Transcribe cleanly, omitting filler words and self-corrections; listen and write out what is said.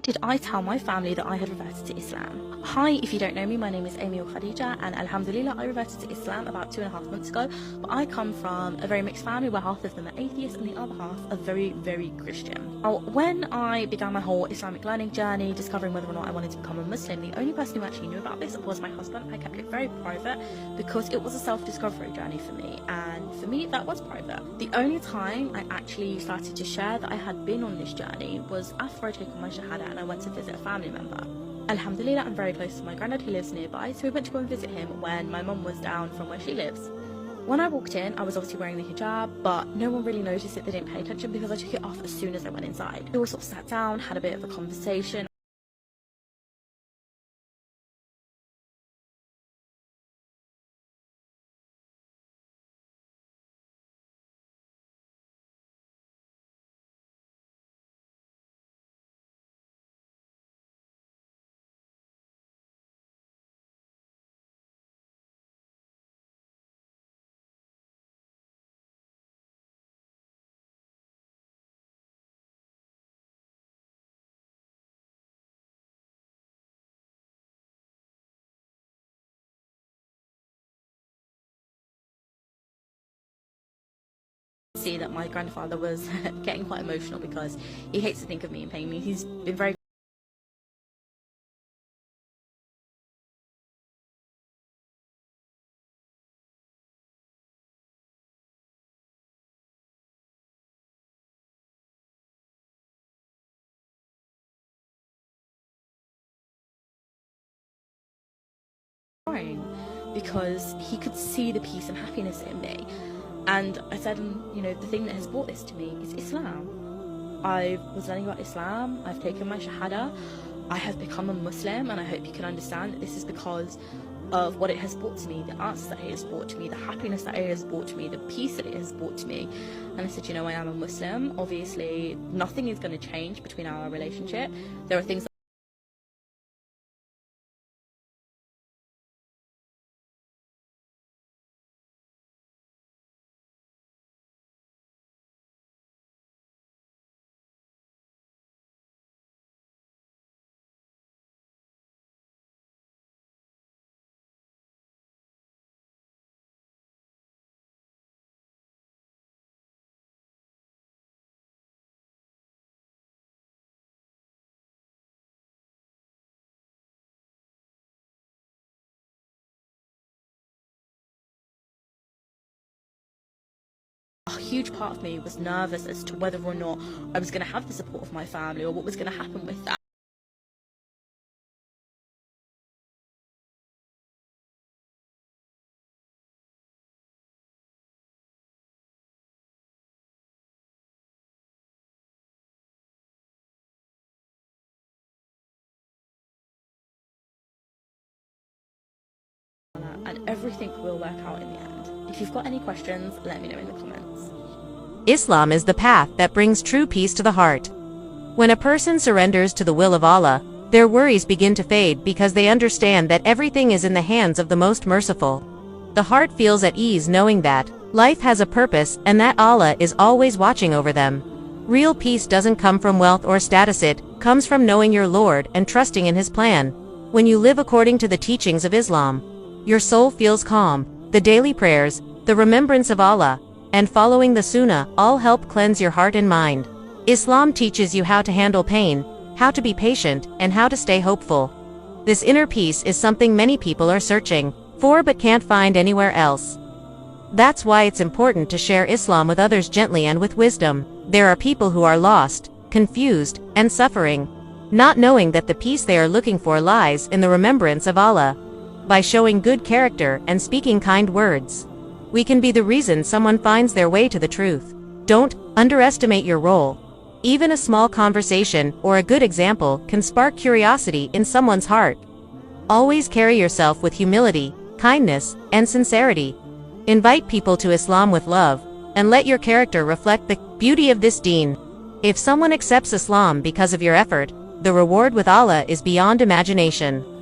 did I tell my family that I had reverted to Islam? Hi, if you don't know me, my name is Amy or Khadija, and Alhamdulillah, I reverted to Islam about 2.5 months ago. But I come from a very mixed family where half of them are atheists and the other half are very, very Christian. Now, when I began my whole Islamic learning journey, discovering whether or not I wanted to become a Muslim, the only person who actually knew about this was my husband. I kept it very private because it was a self-discovery journey for me, and for me, that was private. The only time I actually started to share that I had been on this journey was after I took on my Shahada and I went to visit a family member. Alhamdulillah, I'm very close to my granddad who lives nearby, so we went to go and visit him when my mum was down from where she lives. When I walked in, I was obviously wearing the hijab, but no one really noticed it. They didn't pay attention because I took it off as soon as I went inside. We all sort of sat down, had a bit of a conversation. See that my grandfather was getting quite emotional because he hates to think of me in pain. He's been very crying because he could see the peace and happiness in me. And I said, you know, the thing that has brought this to me is Islam. I was learning about Islam, I've taken my Shahada, I have become a Muslim, and I hope you can understand that this is because of what it has brought to me, the answers that it has brought to me, the happiness that it has brought to me, the peace that it has brought to me. And I said, you know, I am a Muslim. Obviously, nothing is going to change between our relationship. There are things a huge part of me was nervous as to whether or not I was going to have the support of my family or what was going to happen with that. And everything will work out in the end. If you've got any questions, let me know in the comments. Islam is the path that brings true peace to the heart. When a person surrenders to the will of Allah, their worries begin to fade because they understand that everything is in the hands of the Most Merciful. The heart feels at ease knowing that life has a purpose and that Allah is always watching over them. Real peace doesn't come from wealth or status, it comes from knowing your Lord and trusting in His plan. When you live according to the teachings of Islam, your soul feels calm. The daily prayers, the remembrance of Allah, and following the Sunnah all help cleanse your heart and mind. Islam teaches you how to handle pain, how to be patient, and how to stay hopeful. This inner peace is something many people are searching for but can't find anywhere else. That's why it's important to share Islam with others gently and with wisdom. There are people who are lost, confused, and suffering, not knowing that the peace they are looking for lies in the remembrance of Allah. By showing good character and speaking kind words, we can be the reason someone finds their way to the truth. Don't underestimate your role. Even a small conversation or a good example can spark curiosity in someone's heart. Always carry yourself with humility, kindness, and sincerity. Invite people to Islam with love, and let your character reflect the beauty of this deen. If someone accepts Islam because of your effort, the reward with Allah is beyond imagination.